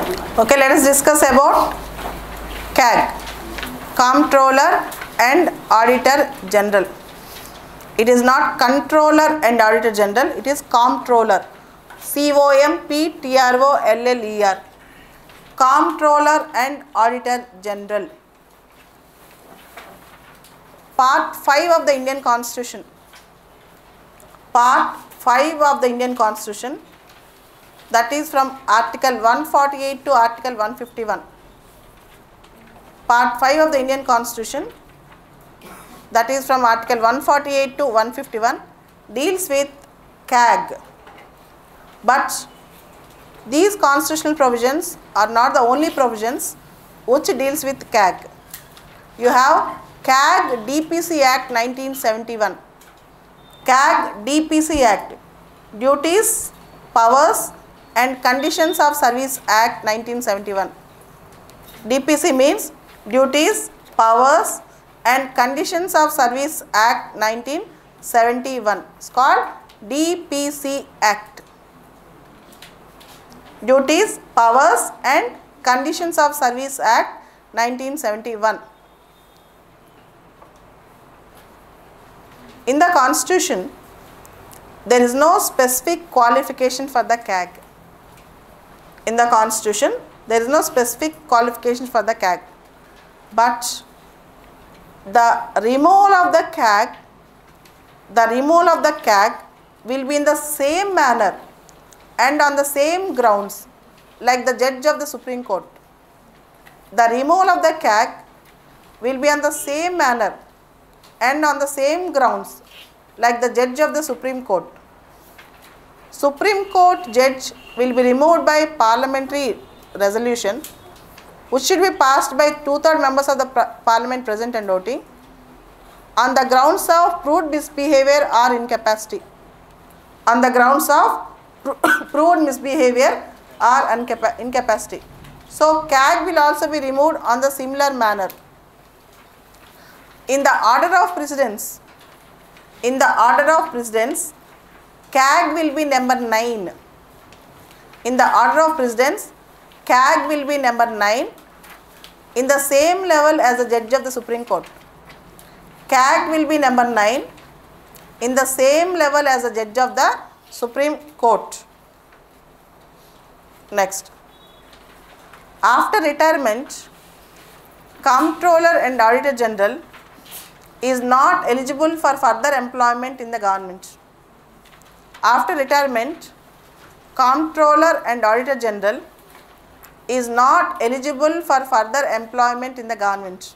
Okay, let us discuss about CAG, Comptroller and Auditor General. It is not Controller and Auditor General, it is Comptroller. C-O-M-P-T-R-O-L-L-E-R. Comptroller and Auditor General. Part 5 of the Indian Constitution. Part 5 of the Indian Constitution, that is from Article 148 to Article 151. Part 5 of the Indian Constitution, that is from Article 148 to 151, deals with CAG. But these constitutional provisions are not the only provisions which deals with CAG. You have CAG DPC Act 1971. CAG DPC Act, Duties, Powers and Conditions of Service Act 1971. DPC means Duties, Powers and Conditions of Service Act 1971. It's called DPC Act. Duties, Powers and Conditions of Service Act 1971. In the Constitution, there is no specific qualification for the CAG. In the Constitution, there is no specific qualification for the CAG. But the removal of the CAG will be in the same manner and on the same grounds like the judge of the Supreme Court. The removal of the CAG will be on the same manner and on the same grounds like the judge of the Supreme Court. Supreme Court judge will be removed by parliamentary resolution, which should be passed by 2/3 members of the parliament present and voting, on the grounds of proved misbehavior or incapacity. On the grounds of proved misbehavior or incapacity. So CAG will also be removed on the similar manner. In the order of precedence, CAG will be number 9. In the order of precedence, CAG will be number 9 in the same level as the judge of the Supreme Court. CAG will be number 9 in the same level as the judge of the Supreme Court. Next, after retirement, Comptroller and Auditor General is not eligible for further employment in the government. After retirement, Comptroller and Auditor General is not eligible for further employment in the government.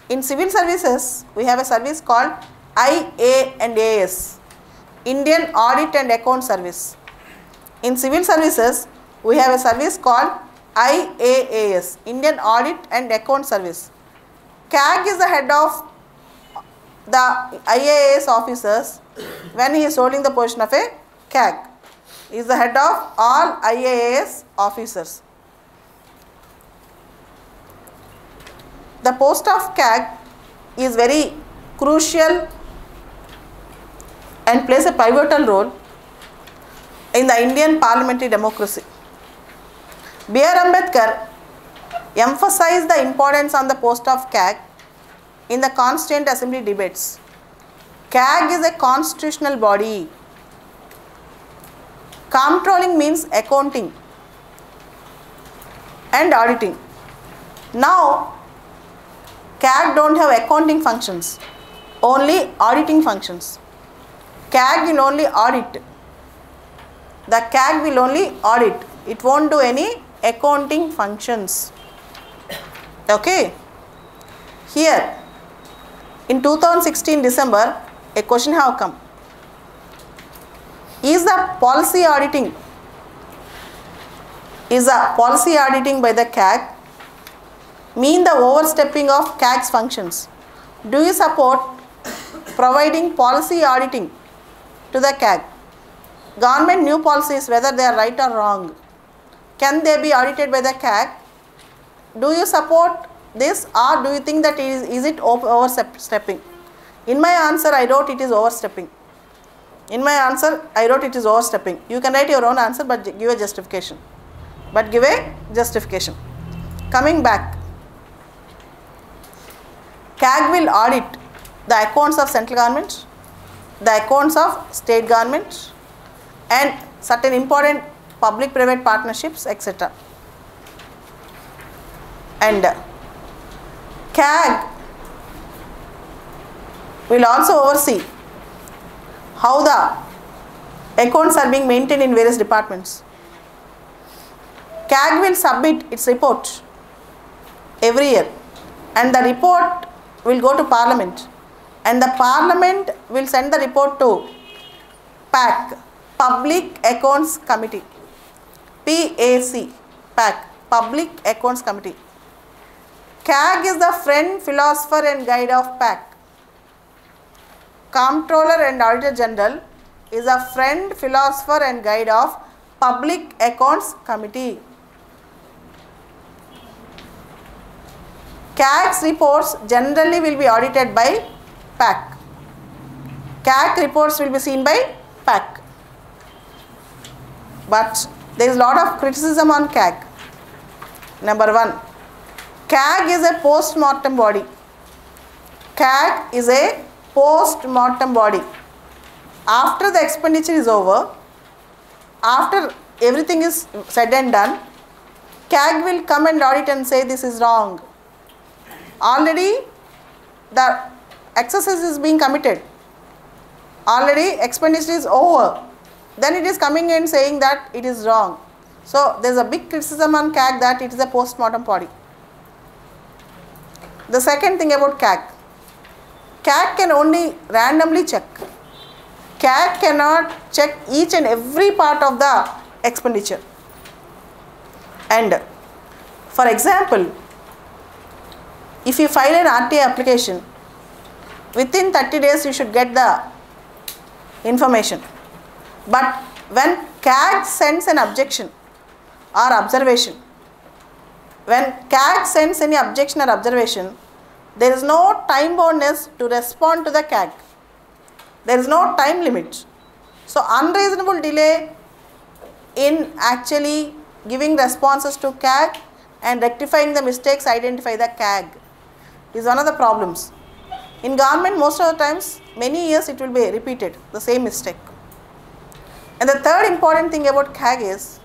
In civil services, we have a service called IAS, Indian Audit and Account Service. In civil services, we have a service called IAS, Indian Audit and Account Service. CAG is the head of the IAS officers when he is holding the position of a CAG. He is the head of all IAS officers. The post of CAG is very crucial and plays a pivotal role in the Indian parliamentary democracy. B.R. Ambedkar emphasized the importance on the post of CAG in the Constituent Assembly debates. CAG is a constitutional body. Comptrolling means accounting and auditing. Now, CAG don't have accounting functions, only auditing functions. CAG will only audit. The CAG will only audit. It won't do any accounting functions. Okay. Here, in 2016 December, a question have come. Is the policy auditing by the CAG mean the overstepping of CAG's functions? Do you support providing policy auditing to the CAG? Government new policies, whether they are right or wrong, can they be audited by the CAG? Do you support this, or do you think that is it overstepping? In my answer, I wrote it is overstepping. You can write your own answer but give a justification. but give a justification. Coming back, CAG will audit the accounts of central government, the accounts of state government, and certain important public-private partnerships, etc. And CAG will also oversee how the accounts are being maintained in various departments. CAG will submit its report every year, and the report will go to Parliament, and the Parliament will send the report to PAC, Public Accounts Committee, PAC, PAC, Public Accounts Committee. CAG is the friend, philosopher and guide of PAC. Comptroller and Auditor General is a friend, philosopher and guide of Public Accounts Committee. CAG's reports generally will be audited by PAC. CAG reports will be seen by PAC. But there is a lot of criticism on CAG. Number one, CAG is a post-mortem body. CAG is a post-mortem body. After the expenditure is over, after everything is said and done, CAG will come and audit and say this is wrong. Already the excesses is being committed. Already expenditure is over. Then it is coming and saying that it is wrong. So there is a big criticism on CAG that it is a post-mortem body. The second thing about CAG can only randomly check. CAG cannot check each and every part of the expenditure. And for example, if you file an RTA application, within 30 days you should get the information. But when CAG sends an objection or observation, when CAG sends any objection or observation, there is no time boundness to respond to the CAG. There is no time limit. So unreasonable delay in actually giving responses to CAG and rectifying the mistakes identified by the CAG is one of the problems. In government, most of the times, many years it will be repeated, the same mistake. And the third important thing about CAG is,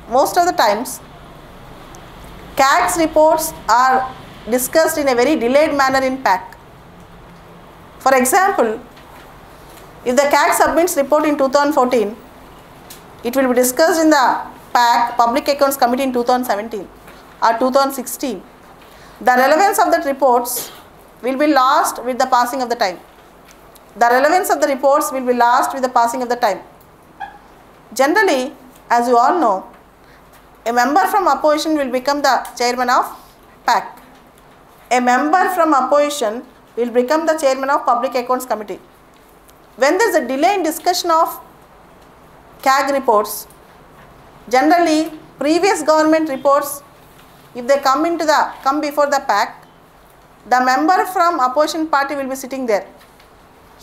most of the times, CAG's reports are discussed in a very delayed manner in PAC. For example, if the CAG submits report in 2014, it will be discussed in the PAC, Public Accounts Committee, in 2017 or 2016. The relevance of that reports will be lost with the passing of the time. The relevance of the reports will be lost with the passing of the time. Generally, as you all know, a member from opposition will become the chairman of PAC. A member from opposition will become the chairman of Public Accounts Committee. When there is a delay in discussion of CAG reports, generally previous government reports, if they come before the PAC, the member from opposition party will be sitting there.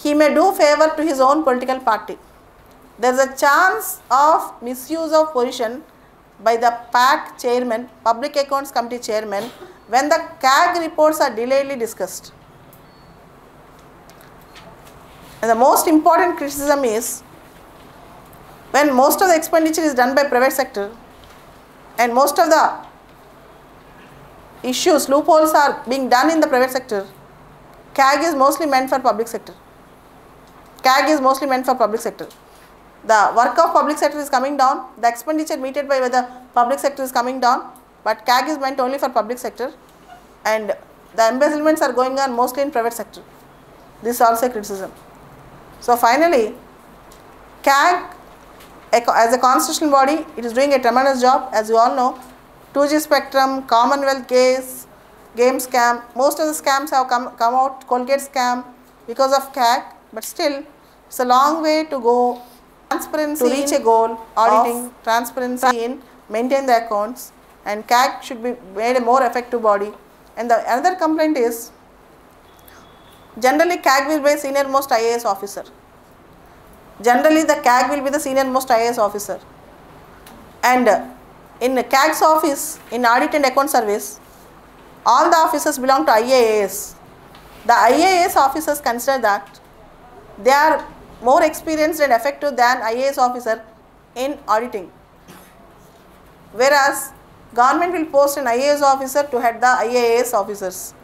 He may do favor to his own political party. There is a chance of misuse of position by the PAC chairman, Public Accounts Committee chairman, when the CAG reports are delayedly discussed. And the most important criticism is, when most of the expenditure is done by private sector and most of the issues, loopholes are being done in the private sector, CAG is mostly meant for public sector. CAG is mostly meant for public sector. The work of public sector is coming down, the expenditure meted by the public sector is coming down, but CAG is meant only for public sector, and the embezzlements are going on mostly in private sector. This is also a criticism. So finally, CAG as a constitutional body, it is doing a tremendous job. As you all know, 2G spectrum, Commonwealth case, game scam, most of the scams have come out, Colgate scam, because of CAG, but still it's a long way to go. Transparency to reach a goal, auditing, transparency in maintain the accounts, and CAG should be made a more effective body. And the another complaint is, generally CAG will be senior most IAS officer. Generally the CAG will be the senior most IAS officer. And in CAG's office, in Audit and Account Service, all the officers belong to IAAS. The IAAS officers consider that they are more experienced and effective than IAS officer in auditing. Whereas government will post an IAS officer to head the IAAS officers.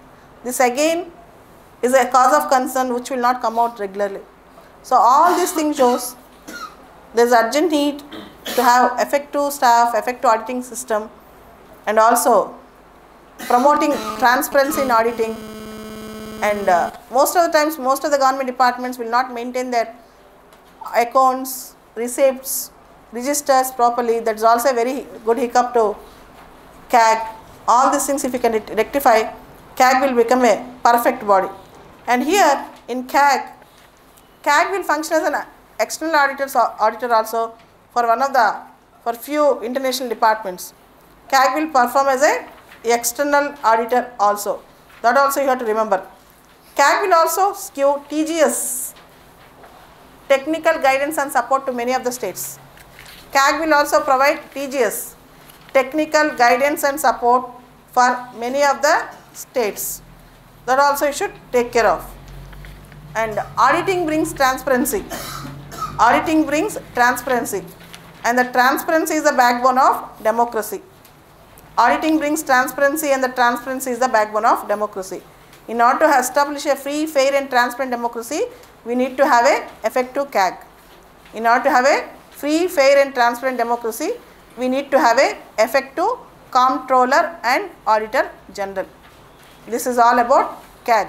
This again is a cause of concern which will not come out regularly. So all these things shows there is urgent need to have effective staff, effective auditing system, and also promoting transparency in auditing. And most of the times, most of the government departments will not maintain their accounts, receipts, registers properly. That is also a very good hiccup to CAG. All these things if you can rectify, CAG will become a perfect body. And here in CAG will function as an external auditor also for few international departments. CAG will perform as a external auditor also. That also you have to remember. CAG will also give TGS, technical guidance and support to many of the states. CAG will also provide TGS, technical guidance and support for many of the states. That also you should take care of. And auditing brings transparency. Auditing brings transparency. And the transparency is the backbone of democracy. Auditing brings transparency, and the transparency is the backbone of democracy. In order to establish a free, fair and transparent democracy, we need to have an effective CAG. In order to have a free, fair and transparent democracy, we need to have an effective Comptroller and Auditor General. This is all about CAG.